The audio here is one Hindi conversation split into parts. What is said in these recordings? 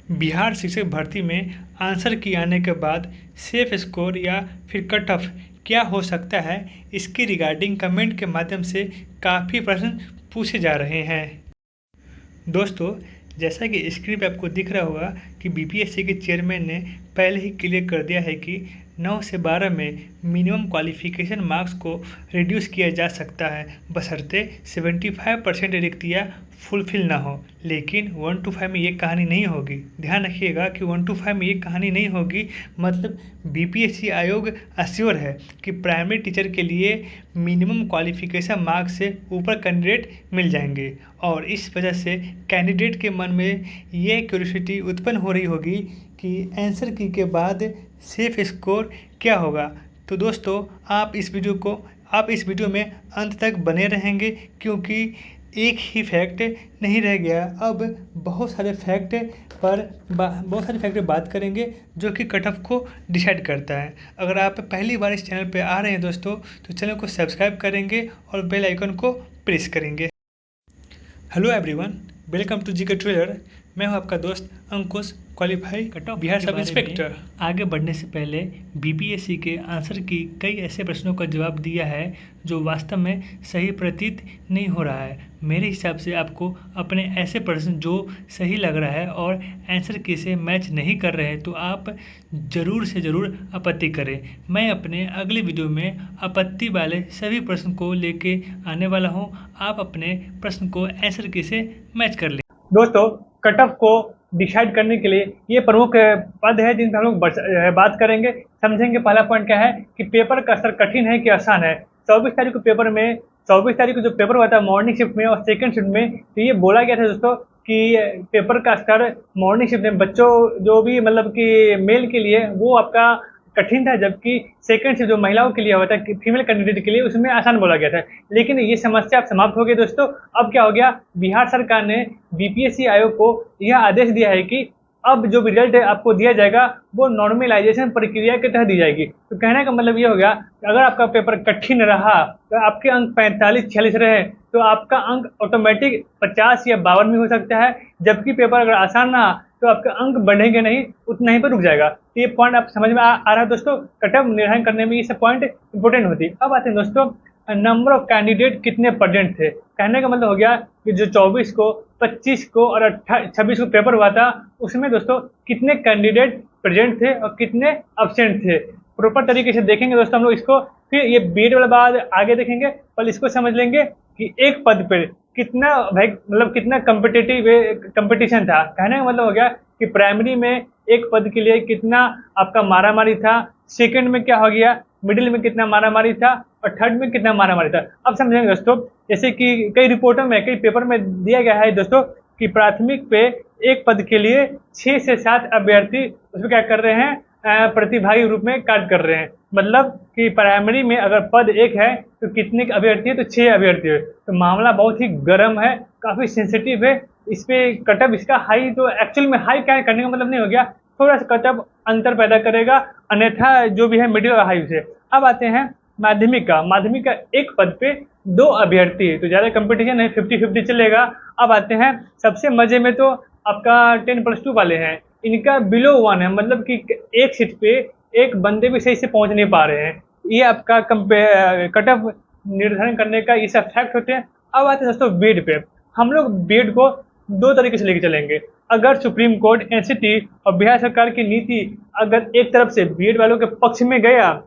बिहार शिक्षक भर्ती में आंसर की आने के बाद सेफ स्कोर या फिर कट ऑफ क्या हो सकता है, इसकी रिगार्डिंग कमेंट के माध्यम से काफ़ी प्रश्न पूछे जा रहे हैं। दोस्तों, जैसा कि स्क्रीन पे आपको दिख रहा होगा कि बीपीएससी के चेयरमैन ने पहले ही क्लियर कर दिया है कि 9 से 12 में मिनिमम क्वालिफिकेशन मार्क्स को रिड्यूस किया जा सकता है, बशर्ते 75% रिक्तियाँ फुलफिल ना हो। लेकिन 1 to 5 में ये कहानी नहीं होगी। ध्यान रखिएगा कि 1 to 5 में ये कहानी नहीं होगी। मतलब बीपीएससी आयोग अश्योर है कि प्राइमरी टीचर के लिए मिनिमम क्वालिफिकेशन मार्क्स से ऊपर कैंडिडेट मिल जाएंगे, और इस वजह से कैंडिडेट के मन में ये क्यूरियोसिटी उत्पन्न हो रही होगी कि आंसर की के बाद सेफ स्कोर क्या होगा। तो दोस्तों, आप इस वीडियो में अंत तक बने रहेंगे, क्योंकि एक ही फैक्ट नहीं रह गया। अब बहुत सारे फैक्ट पर बात करेंगे जो कि कट ऑफ को डिसाइड करता है। अगर आप पहली बार इस चैनल पे आ रहे हैं दोस्तों, तो चैनल को सब्सक्राइब करेंगे और बेल आइकन को प्रेस करेंगे। Hello everyone, welcome to GK trailer. मैं हूं आपका दोस्त Ankush, qualify cut off Bihar sub inspector. आगे बढ़ने से पहले बीपीएससी के आंसर की कई ऐसे प्रश्नों का जवाब दिया है जो वास्तव में सही प्रतीत नहीं हो रहा है। मेरे हिसाब से आपको अपने ऐसे प्रश्न जो सही लग रहा है और आंसर की से मैच नहीं कर रहे हैं, तो आप ज़रूर से ज़रूर आपत्ति करें। मैं अपने अगले वीडियो में आपत्ति वाले सभी प्रश्न को लेके आने वाला हूं। आप अपने प्रश्न को आंसर की से मैच कर लें। दोस्तों, कट ऑफ को डिसाइड करने के लिए ये प्रमुख पद है जिन पर हम लोग बात करेंगे, समझेंगे। पहला पॉइंट क्या है कि पेपर का स्तर कठिन है कि आसान है। 24 तारीख को जो पेपर हुआ था मॉर्निंग शिफ्ट में और सेकंड शिफ्ट में, तो ये बोला गया था दोस्तों कि पेपर का स्तर मॉर्निंग शिफ्ट में बच्चों जो भी मतलब कि मेल के लिए वो आपका कठिन था, जबकि सेकंड शिफ्ट जो महिलाओं के लिए हुआ था, फीमेल कैंडिडेट के लिए, उसमें आसान बोला गया था। लेकिन ये समस्या अब समाप्त हो गई दोस्तों। अब क्या हो गया, बिहार सरकार ने बीपीएससी आयोग को यह आदेश दिया है कि अब जो रिजल्ट आपको दिया जाएगा वो नॉर्मलाइजेशन प्रक्रिया के तहत दी जाएगी। तो कहने का मतलब ये हो गया कि अगर आपका पेपर कठिन रहा तो आपके अंक 45-46 रहे तो आपका अंक ऑटोमेटिक 50 या 52 में हो सकता है, जबकि पेपर अगर आसान रहा तो आपके अंक बढ़ेंगे नहीं, उतना ही पर रुक जाएगा। तो ये पॉइंट आप समझ में आ रहा है दोस्तों। कट ऑफ निर्धारण करने में ये सब पॉइंट इंपोर्टेंट होती है। अब आते हैं दोस्तों, नंबर ऑफ कैंडिडेट कितने प्रेजेंट थे। कहने का मतलब हो गया कि जो 24 को, 25 को और 26 को पेपर हुआ था, उसमें दोस्तों कितने कैंडिडेट प्रेजेंट थे और कितने अब्सेंट थे। प्रॉपर तरीके से देखेंगे दोस्तों हम लोग इसको। फिर ये बीएड वाला बात आगे देखेंगे, पहले इसको समझ लेंगे कि एक पद पर कितना मतलब कितना कंपटीशन था। कहने का मतलब हो गया कि प्राइमरी में एक पद के लिए कितना आपका मारामारी था, सेकंड में क्या हो गया, मिडिल में कितना मारामारी था और थर्ड में कितना मारामारी था। अब समझेंगे दोस्तों, जैसे कि कई रिपोर्टों में, कई पेपर में दिया गया है दोस्तों कि प्राथमिक पे एक पद के लिए 6 से 7 अभ्यर्थी उसमें क्या कर रहे हैं, प्रतिभागी रूप में कार्य कर रहे हैं। मतलब कि प्राइमरी में अगर पद एक है तो कितने अभ्यर्थी है, तो 6 अभ्यर्थी है। तो मामला बहुत ही गर्म है, काफी सेंसिटिव है। इस पे कटअप इसका हाई, तो एक्चुअल में हाई क्या करने का मतलब नहीं हो गया, थोड़ा सा कटअप अंतर पैदा करेगा, अन्यथा जो भी है मिडिल और हाई से। अब आते हैं माध्यमिक का एक पद पे 2 अभ्यर्थी है, तो ज्यादा कंपटीशन है, 50-50 चलेगा। अब आते हैं सबसे मजे में, तो आपका 10+2 वाले हैं, इनका बिलो 1 है, मतलब कि एक सीट पे एक बंदे भी सही से पहुंच नहीं पा रहे हैं। ये आपका कट ऑफ निर्धारण करने का ये सब फैक्ट होते हैं। अब आते हैं दोस्तों बीएड पे। हम लोग बीएड को 2 तरीके से लेके चलेंगे। अगर सुप्रीम कोर्ट, एनसीटी और बिहार सरकार की नीति अगर एक तरफ से बीएड वालों के पक्ष में गया,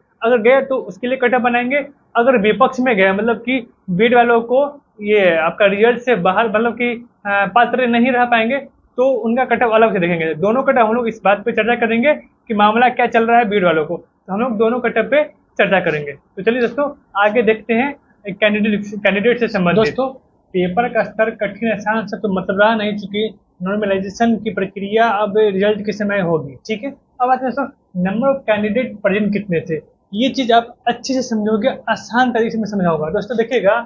तो उसके लिए कट ऑफ बनाएंगे। अगर विपक्ष में गया, मतलब कि बीएड वालों को ये आपका रिजल्ट से बाहर, मतलब कि पात्र नहीं रह पाएंगे, तो उनका कट ऑफ अलग से देखेंगे। दोनों कट ऑफ हम लोग इस बात पे चर्चा करेंगे कि मामला क्या चल रहा है बीएड वालों को, तो हम लोग दोनों कट ऑफ पे चर्चा करेंगे। तो चलिए दोस्तों आगे देखते हैं कैंडिडेट से संबंधित। दोस्तों, पेपर का स्तर कठिन आसान से तो मतलब रहा नहीं, चूंकि नॉर्मलाइजेशन की प्रक्रिया अब रिजल्ट के समय होगी। ठीक है, अब आते हैं दोस्तों, नंबर ऑफ कैंडिडेट प्रेजेंट कितने थे। ये चीज आप अच्छे से समझोगे, आसान तरीके से समझाऊंगा। दोस्तों देखिएगा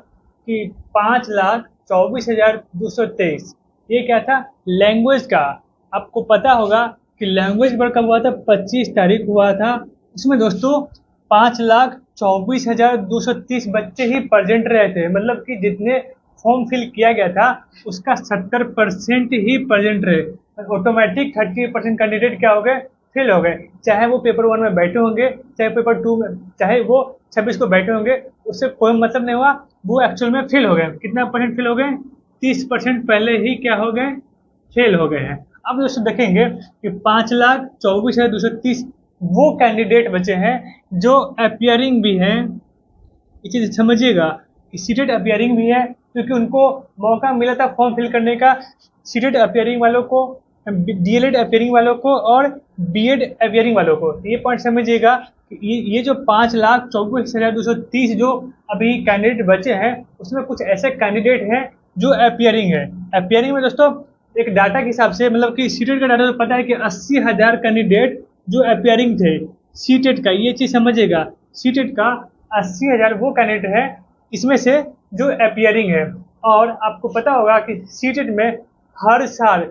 कि 5,24,223 ये क्या था, लैंग्वेज का। आपको पता होगा कि लैंग्वेज पेपर कब हुआ था, 25 तारीख हुआ था। उसमें दोस्तों 5,24,230 बच्चे ही प्रेजेंट रहे थे, मतलब कि जितने फॉर्म फिल किया गया था उसका 70% ही प्रेजेंट रहे, ऑटोमेटिक 30% कैंडिडेट क्या हो गए, फेल हो गए। चाहे वो पेपर 1 में बैठे होंगे, चाहे पेपर 2 में, चाहे वो 26 को बैठे होंगे, उससे कोई मतलब नहीं हुआ, वो एक्चुअल में फेल हो गए। कितना परसेंट फेल हो गए, 30% पहले ही क्या हो गए, फेल हो गए हैं। अब दोस्तों देखेंगे कि 5,24,230 वो कैंडिडेट बचे हैं जो अपियरिंग भी हैं। ये चीज़ समझिएगा कि सीटेड अपियरिंग भी है, क्योंकि उनको मौका मिला था फॉर्म फिल करने का। सीटेड अपियरिंग वालों को, डीएलएड अपियरिंग वालों को और बीएड अपियरिंग वालों को, ये पॉइंट समझिएगा कि ये जो 5,24,230 जो अभी कैंडिडेट बचे हैं, उसमें कुछ ऐसे कैंडिडेट हैं जो अपियरिंग है। अपियरिंग में दोस्तों एक डाटा के हिसाब से, मतलब कि सीटेड का डाटा तो पता है कि 80,000 कैंडिडेट जो अपियरिंग थे सीटेड का, ये चीज़ समझिएगा, सीटेड का 80,000 वो कैंडिडेट है इसमें से जो अपियरिंग है। और आपको पता होगा कि सीटेट में हर साल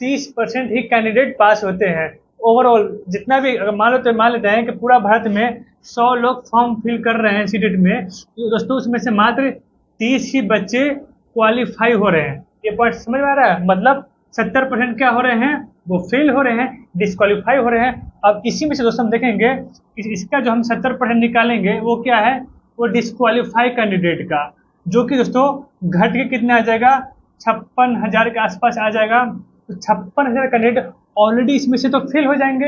30% ही कैंडिडेट पास होते हैं। ओवरऑल जितना भी, अगर मान लेते हैं कि पूरा भारत में 100 लोग फॉर्म फिल कर रहे हैं सीटेट में, तो दोस्तों उसमें से मात्र 30 ही बच्चे क्वालिफाई हो रहे हैं। ये पॉइंट समझ में आ रहा है, मतलब 70% क्या हो रहे हैं, वो फेल हो रहे हैं, डिस्क्वालीफाई हो रहे हैं। अब इसी में से दोस्तों हम देखेंगे कि इसका जो हम 70% निकालेंगे वो क्या है, वो डिस्क्वालीफाई कैंडिडेट का, जो कि दोस्तों घट के कितना आ जाएगा, 56,000 के आसपास आ जाएगा। तो 56,000 कैंडिडेट ऑलरेडी इसमें से तो फेल हो जाएंगे,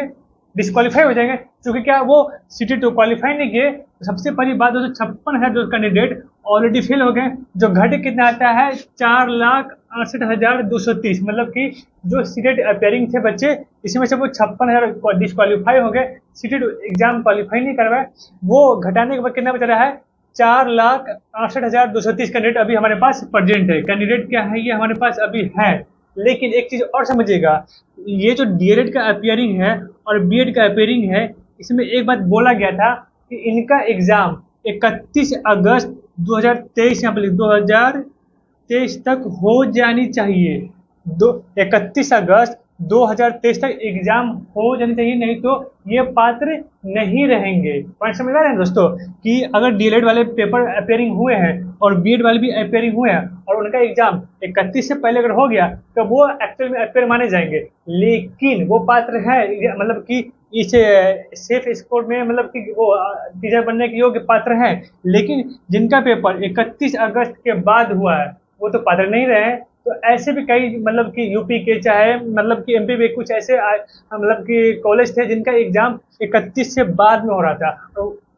डिस्क्वालीफाई हो जाएंगे, क्योंकि क्या वो सिटी तो क्वालिफाई नहीं किए। तो सबसे पहली बात, दोस्तों 56,000 जो कैंडिडेट ऑलरेडी फेल हो गए, जो घट कितना आता है, 4,68,230, मतलब कि जो सीटेट अपेयरिंग थे बच्चे, इसमें से वो 56,000 डिस्क्वालीफाई हो गए, सीटेट एग्जाम क्वालिफाई नहीं करवाए, वो घटाने के बाद कितना बचा रहा है, 4,68,230 कैंडिडेट अभी हमारे पास प्रेजेंट है। कैंडिडेट क्या है, ये हमारे पास अभी है। लेकिन एक चीज और समझिएगा, ये जो डीएलएड का अपियरिंग है और बीएड का अपियरिंग है, इसमें एक बात बोला गया था कि इनका एग्जाम 31 अगस्त 2023 या 2023 तक हो जानी चाहिए। 31 अगस्त 2023 तक एग्जाम हो जानी चाहिए, नहीं तो ये पात्र नहीं रहेंगे। पॉइंट समझ आ रहे हैं दोस्तों, कि अगर डीएलएड वाले पेपर अपेयरिंग हुए हैं और बीएड वाले भी अपेयरिंग हुए हैं और उनका एग्जाम 31 से पहले अगर हो गया तो वो एक्चुअल में अपेयर माने जाएंगे, लेकिन वो पात्र है, मतलब कि इस सेफ स्कोर में, मतलब कि वो टीचर बनने के योग्य पात्र हैं। लेकिन जिनका पेपर 31 अगस्त के बाद हुआ है वो तो पात्र नहीं रहे। तो ऐसे भी कई, मतलब कि यूपी के, चाहे मतलब कि एमपी में कुछ ऐसे मतलब कि कॉलेज थे जिनका एग्जाम 31 से बाद में हो रहा था,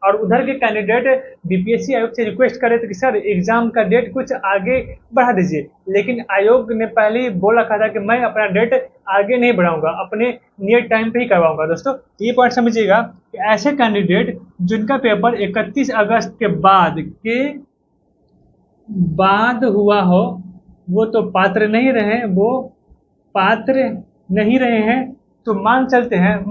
और उधर के कैंडिडेट बीपीएससी आयोग से रिक्वेस्ट करे थे कि सर एग्जाम का डेट कुछ आगे बढ़ा दीजिए, लेकिन आयोग ने पहले ही बोल रखा था कि मैं अपना डेट आगे नहीं बढ़ाऊंगा, अपने नियर टाइम पे ही करवाऊंगा। दोस्तों ये पॉइंट समझिएगा कि ऐसे कैंडिडेट जिनका पेपर 31 अगस्त के बाद हुआ हो, वो तो पात्र नहीं रहे, वो पात्र नहीं रहे हैं। तो मान चलते हैं,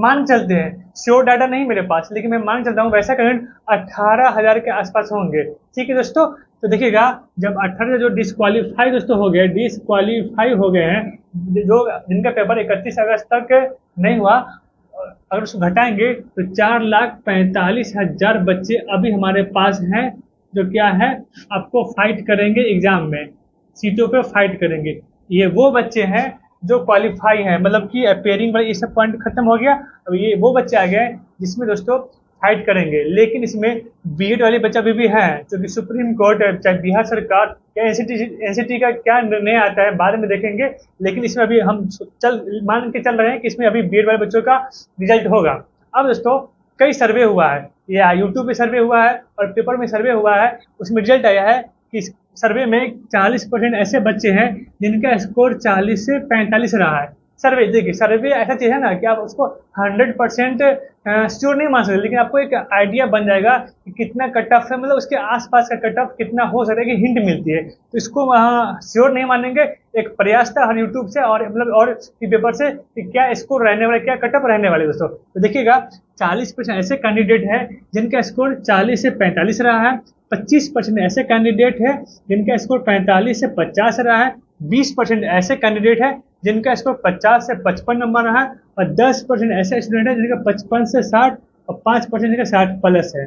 श्योर डाटा नहीं मेरे पास, लेकिन मैं मान चलता हूँ वैसा कैंडिडेट 18,000 के आसपास होंगे। ठीक है दोस्तों, तो देखिएगा जब 18 जो डिस्क्वालीफाई दोस्तों हो गए, डिस्क्वालीफाई हो गए हैं, जो जिनका पेपर 31 अगस्त तक नहीं हुआ, अगर उसको घटाएंगे तो 4,45,000 बच्चे अभी हमारे पास हैं, जो क्या है, आपको फाइट करेंगे एग्जाम में, सीटों पे फाइट करेंगे। ये वो बच्चे हैं जो क्वालिफाई हैं, मतलब कि अपेयरिंग वाले ये सब पॉइंट खत्म हो गया। अब ये वो बच्चे आ गए जिसमें दोस्तों फाइट करेंगे। लेकिन इसमें बीएड वाले बच्चा भी है, क्योंकि सुप्रीम कोर्ट, चाहे बिहार सरकार या एनसीटी का क्या निर्णय आता है बाद में देखेंगे, लेकिन इसमें अभी हम मान के चल रहे हैं कि इसमें अभी बीएड वाले बच्चों का रिजल्ट होगा। अब दोस्तों कई सर्वे हुआ है, ये यूट्यूब पे सर्वे हुआ है और पेपर में सर्वे हुआ है, उसमें रिजल्ट आया है कि सर्वे में 40% ऐसे बच्चे हैं जिनका स्कोर 40 से 45 रहा है। सर्वे देखिए, सर्वे ऐसा चीज़ है ना कि आप उसको 100% श्योर नहीं मान सकते, लेकिन आपको एक आइडिया बन जाएगा कि कितना कट ऑफ है, मतलब उसके आसपास का कट ऑफ कितना हो सकता है कि हिंट मिलती है। तो इसको श्योर नहीं मानेंगे, एक प्रयास था हर यूट्यूब से और मतलब और पेपर से कि क्या स्कोर रहने वाले, क्या कट ऑफ रहने वाले। दोस्तों तो देखिएगा 40% ऐसे कैंडिडेट हैं जिनका स्कोर 40 से 45 रहा है, 25% ऐसे कैंडिडेट है जिनका स्कोर 45 से 50 रहा है, 20% ऐसे कैंडिडेट है जिनका स्कोर 50 से 55 नंबर रहा है, और 10% ऐसे स्टूडेंट है जिनका 55 से 60 और 5% जिनका 60 प्लस है।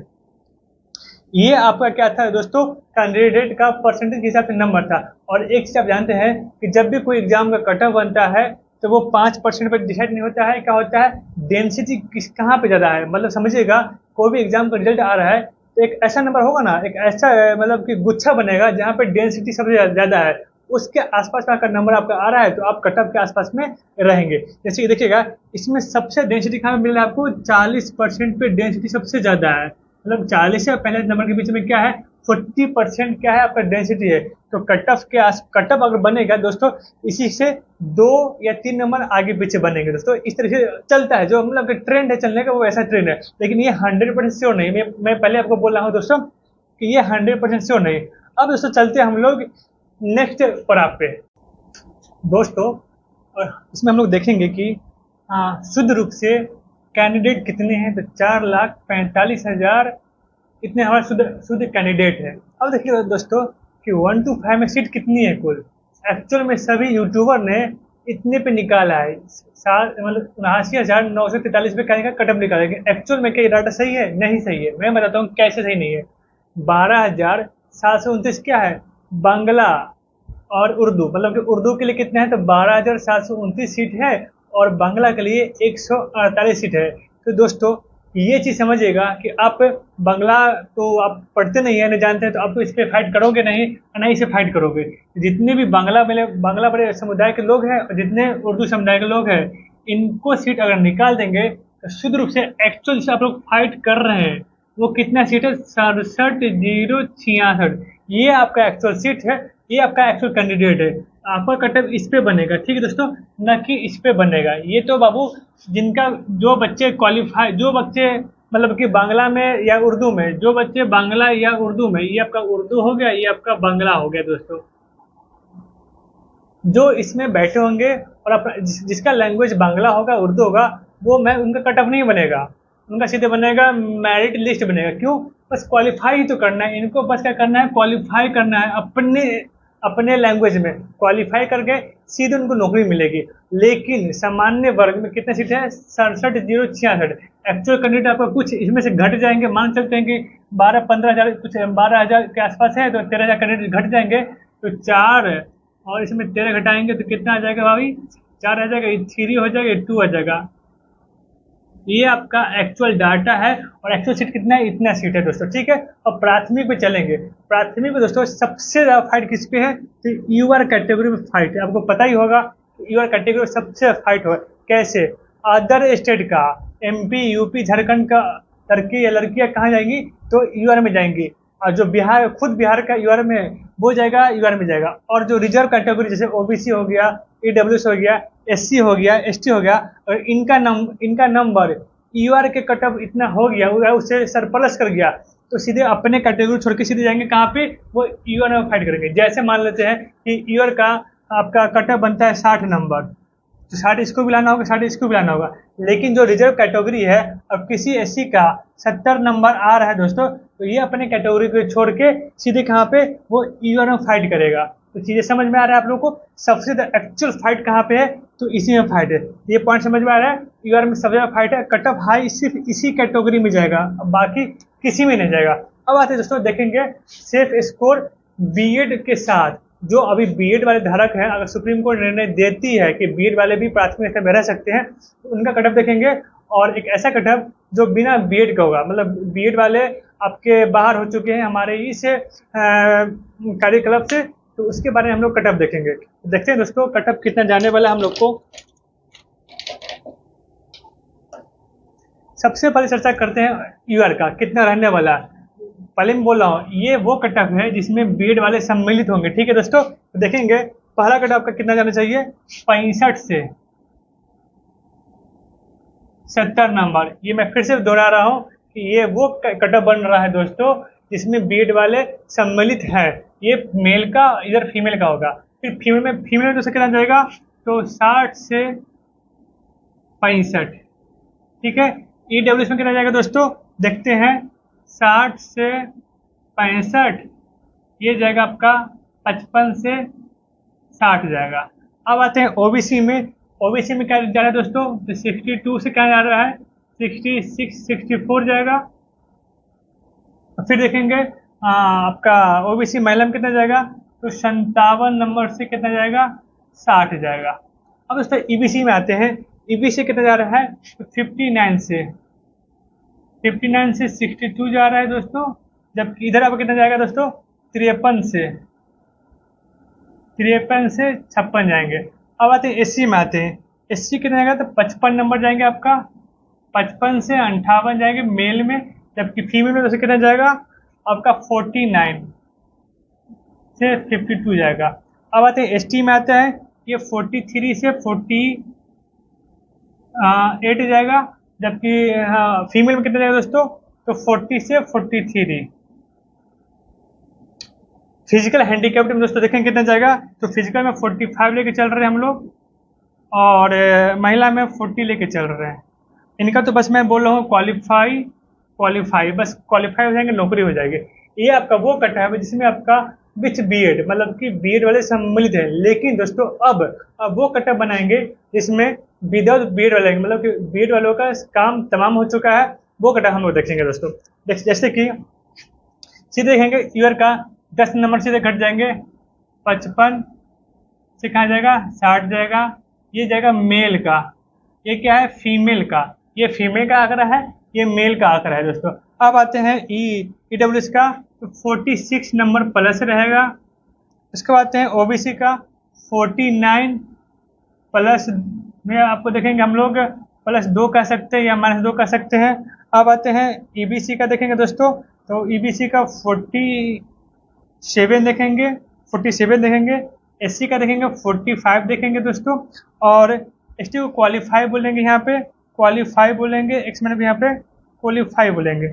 ये आपका क्या था दोस्तों, कैंडिडेट का परसेंटेज के हिसाब से नंबर था। और एक चीज आप जानते हैं कि जब भी कोई एग्जाम का कट ऑफ बनता है तो वो 5% पर डिसाइड नहीं होता है, क्या होता है, डेंसिटी किस कहाँ पे ज़्यादा है। मतलब समझिएगा, कोई भी एग्जाम का रिजल्ट आ रहा है तो एक ऐसा नंबर होगा ना, एक ऐसा मतलब कि गुच्छा बनेगा जहाँ पे डेंसिटी सबसे ज़्यादा है, उसके आसपास में अगर नंबर आपका आ रहा है तो आप कट ऑफ के आसपास में रहेंगे। जैसे कि देखिएगा, इसमें सबसे डेंसिटी कहाँ पे मिल रहा है आपको, 40% पे डेंसिटी सबसे ज़्यादा है। मतलब 40 से 45 नंबर के बीच में क्या है, 40% क्या है आपका डेंसिटी है। तो कट ऑफ के आस कट ऑफ अगर बनेगा दोस्तों, इसी से 2 या 3 नंबर आगे पीछे बनेंगे दोस्तों। इस तरह से चलता है, जो मतलब ट्रेंड है चलने का वो ऐसा ट्रेंड है। लेकिन ये 100% श्योर नहीं, मैं पहले आपको बोल रहा हूँ दोस्तों कि ये 100% श्योर नहीं। अब दोस्तों चलते हैं हम लोग नेक्स्ट पड़ाव पे दोस्तों, और इसमें हम लोग देखेंगे कि शुद्ध रूप से कैंडिडेट कितने हैं। तो 4,45,000 इतने हमारे शुद्ध शुद्ध कैंडिडेट हैं। अब देखिए दोस्तों कि 1 to 5 में सीट कितनी है कुल। एक्चुअल में सभी यूट्यूबर ने इतने पे निकाला है, सात मतलब 79,943 पे कहीं का कटअप निकालेंगे। एक्चुअल में क्या ये डाटा सही है? नहीं सही है। मैं बताता हूँ कैसे सही नहीं है। 12,729 क्या है, बांग्ला और उर्दू, मतलब कि उर्दू के लिए कितने हैं तो 12,729 सीट है, और बांग्ला के लिए 148 सीट है। तो दोस्तों ये चीज़ समझिएगा कि आप बांग्ला तो आप पढ़ते नहीं है, नहीं जानते हैं, तो आप तो इस पर फाइट करोगे नहीं, नहीं इसे फाइट करोगे। जितने भी बांग्ला बड़े समुदाय के लोग हैं और जितने उर्दू समुदाय के लोग हैं, इनको सीट अगर निकाल देंगे तो शुद्ध रूप से एक्चुअल से आप लोग फाइट कर रहे हैं वो कितना सीट है, 67,066। ये आपका एक्चुअल सीट है, ये आपका एक्चुअल कैंडिडेट है। आपका कटअप इस पे बनेगा, ठीक है दोस्तों, न कि इस पे बनेगा। ये तो बाबू जिनका जो बच्चे क्वालिफाई, जो बच्चे मतलब कि बांग्ला में या उर्दू में, जो बच्चे बांग्ला या उर्दू में, ये आपका उर्दू हो गया, ये आपका बांग्ला हो गया दोस्तों, जो इसमें बैठे होंगे और अपना जिसका लैंग्वेज बांग्ला होगा, उर्दू होगा, वो मैं उनका कट ऑफ नहीं बनेगा, उनका सीधे बनेगा मेरिट लिस्ट बनेगा। क्यों? बस क्वालिफाई ही तो करना है इनको, बस क्या करना है, क्वालिफाई करना है अपने अपने लैंग्वेज में। क्वालिफाई करके सीधे उनको नौकरी मिलेगी। लेकिन सामान्य वर्ग में कितने सीट है, 67,066। एक्चुअल कैंडिडेट आपका कुछ इसमें से घट जाएंगे, मान सकते हैं कि 12-15 हज़ार, कुछ 12,000 के आसपास है, तो 13,000 कैंडिडेट घट जाएंगे। तो 4 और इसमें 13 घटाएंगे तो कितना आ जाएगा भाभी, 4 आ जाएगा, 3 हो जाएगा, 2 आ जाएगा। ये आपका एक्चुअल डाटा है। और एक्चुअल सीट कितना है, इतना सीट है दोस्तों, ठीक है। और प्राथमिक पे चलेंगे। प्राथमिक में दोस्तों सबसे ज़्यादा फाइट किस पे है, तो यूआर कैटेगरी में फाइट है। आपको पता ही होगा यूआर कैटेगरी में सबसे फाइट हो कैसे, अदर स्टेट का, एमपी यूपी झारखंड का लड़के या लड़कियां कहाँ जाएंगी, तो यूआर में जाएंगी। और जो बिहार, खुद बिहार का यूआर में वो जाएगा, यूआर में जाएगा। और जो रिजर्व कैटेगरी जैसे ओबीसी हो गया, ईडब्ल्यूएस हो गया, एससी हो गया, एसटी हो गया, और इनका नंबर यूआर के कट ऑफ इतना हो गया, उससे सरप्लस कर गया, तो सीधे अपने कैटेगरी छोड़ के सीधे जाएंगे कहाँ पे, वो यूआर में फाइट करेंगे। जैसे मान लेते हैं कि यूआर का आपका कट ऑफ बनता है 60 नंबर, तो 60 इसको भी लाना होगा, 60 इसको भी लाना होगा। लेकिन जो रिजर्व कैटेगरी है, अब किसी एससी का 70 नंबर आ रहा है दोस्तों, तो ये अपने कैटेगरी को छोड़ के सीधे कहाँ पे, वो यूआर में फाइट करेगा। तो चीज़ें समझ में आ रहा है आप लोगों को, सबसे एक्चुअल फाइट कहाँ पे है, तो इसी में फाइट है। ये पॉइंट समझ में आ रहा है, यूआर में सबसे ज़्यादा फाइट है, कट ऑफ हाई सिर्फ इसी कैटेगरी में जाएगा, बाकी किसी में नहीं जाएगा। अब आते हैं दोस्तों, देखेंगे सेफ स्कोर बीएड के साथ। जो अभी बीएड वाले धारक हैं, अगर सुप्रीम कोर्ट निर्णय देती है कि बीएड वाले भी प्राथमिक स्तर में रह सकते हैं, तो उनका कटअप देखेंगे। और एक ऐसा कटअप जो बिना बीएड का होगा, मतलब बीएड वाले आपके बाहर हो चुके हैं हमारे इस कार्यकलाप से, तो उसके बारे में हम लोग कटअप देखेंगे। देखते हैं दोस्तों कटअप कितना जाने वाला है हम लोग को। सबसे पहले चर्चा करते हैं यूआर का कितना रहने वाला है। पहले मैं बोल रहा हूँ, ये वो कटअप है जिसमें बीएड वाले सम्मिलित होंगे, ठीक है दोस्तों। तो देखेंगे पहला कटअप का कितना जाना चाहिए, 65 से 70 नंबर। ये मैं फिर से दोहरा रहा हूँ कि ये वो कटअप बन रहा है दोस्तों जिसमें बीएड वाले सम्मिलित हैं। ये मेल का, इधर फीमेल का होगा। फिर फीमेल में दोस्तों कितना जाएगा, तो 60 से 65, ठीक है। ईडब्ल्यूएस में कितना जाएगा दोस्तों, देखते हैं, 60 से 65, ये जाएगा आपका 55 से 60 जाएगा। अब आते हैं ओबीसी में। ओबीसी में क्या जा रहा है दोस्तों, तो 62 से क्या जा रहा है, 66 64 जाएगा। फिर देखेंगे आपका ओबीसी महिला में कितना जाएगा, तो 57 नंबर से कितना जाएगा, 60 जाएगा। अब दोस्तों ईबीसी में आते हैं। ईबीसी कितना जा रहा है, तो 59 से 62 जा रहा है दोस्तों, जबकि इधर आपको कितना जाएगा दोस्तों, 53 से 56 जाएंगे। अब आते हैं एससी में आते हैं। एससी कितना जाएगा, तो 55 नंबर जाएंगे आपका, 55 से 58 जाएंगे मेल में, जबकि फीमेल में दोस्तों कितना जाएगा आपका 49 से 52 जाएगा। अब आते हैं एसटी में आता है, ये 43 से 48 जाएगा, जबकि फीमेल में कितना जाएगा दोस्तों, तो 40 से 43। फिजिकल हैंडीकैप्ड में दोस्तों देखें कितना जाएगा, तो फिजिकल में 45 लेके चल रहे हैं हम लोग, और महिला में 40 लेके चल रहे हैं। इनका तो बस मैं बोल रहा हूँ क्वालिफाई बस क्वालिफाई हो जाएंगे, नौकरी हो जाएगी। ये आपका वो कटा है जिसमें आपका विथ बीएड, मतलब कि बीएड वाले सम्मिलित है। लेकिन दोस्तों अब वो कटा बनाएंगे जिसमें विदाउट बीएड वाले, मतलब कि बीएड वालों का काम तमाम हो चुका है, वो कटा हम लोग देखेंगे दोस्तों। जैसे कि सीधे देखेंगे ईयर का 10 नंबर सीधे घट जाएंगे, 55 से कहाँ जाएगा, 60 जाएगा। ये जाएगा मेल का, ये क्या है, फीमेल का। ये फीमेल का आंकड़ा है, ये मेल का आंकड़ा है दोस्तों। अब आते हैं ईडब्ल्यूएस का, तो 46 नंबर प्लस रहेगा। इसके बाद आते हैं ओबीसी का, 49 प्लस में आपको देखेंगे हम लोग +2 कह सकते हैं या -2 कह सकते हैं। अब आते हैं ईबीसी का देखेंगे दोस्तों, तो ईबीसी का 47 देखेंगे, 47 देखेंगे। एससी का देखेंगे 45 देखेंगे दोस्तों, और एसटी को क्वालिफाई बोलेंगे, यहाँ पे क्वालिफाई बोलेंगे, एक्समैन भी यहाँ पे क्वालिफाई बोलेंगे,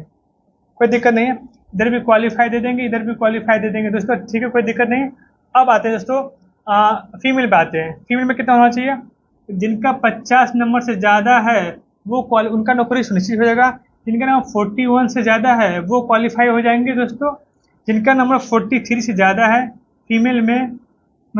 कोई दिक्कत नहीं है। इधर भी क्वालिफाई दे देंगे, इधर भी क्वालिफाई दे देंगे दोस्तों, ठीक है, कोई दिक्कत नहीं। अब आते हैं दोस्तों फीमेल पे आते हैं। फीमेल में कितना होना चाहिए, जिनका 50 नंबर से ज़्यादा है वो उनका नौकरी सुनिश्चित हो जाएगा। जिनका नंबर 41 से ज़्यादा है वो क्वालिफाई हो जाएंगे दोस्तों। जिनका नंबर 43 से ज़्यादा है फीमेल में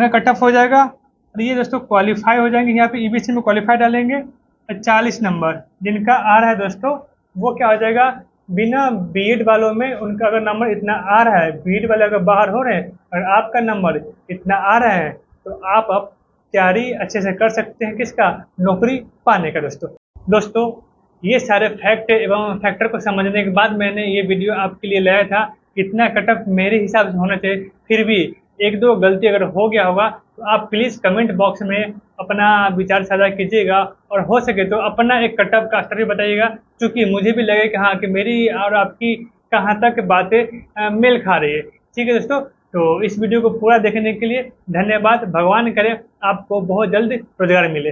कट ऑफ हो जाएगा, और ये दोस्तों क्वालिफाई हो जाएंगे। यहाँ पे ईबीसी में क्वालिफाई डालेंगे। 40 नंबर जिनका आ रहा है दोस्तों, वो क्या हो जाएगा, बिना बीएड वालों में उनका अगर नंबर इतना आ रहा है, बीएड वाले अगर बाहर हो रहे हैं और आपका नंबर इतना आ रहा है, तो आप अब तैयारी अच्छे से कर सकते हैं, किसका, नौकरी पाने का दोस्तों। ये सारे फैक्ट एवं फैक्टर को समझने के बाद मैंने ये वीडियो आपके लिए लाया था। इतना कटअप मेरे हिसाब से होना चाहिए, फिर भी एक दो गलती अगर हो गया होगा तो आप प्लीज़ कमेंट बॉक्स में अपना विचार साझा कीजिएगा, और हो सके तो अपना एक कटअप का स्तर भी बताइएगा, क्योंकि मुझे भी लगे कि हाँ कि मेरी और आपकी कहाँ तक बातें मेल खा रही है। ठीक है दोस्तों, तो इस वीडियो को पूरा देखने के लिए धन्यवाद। भगवान करे आपको बहुत जल्द रोजगार मिले।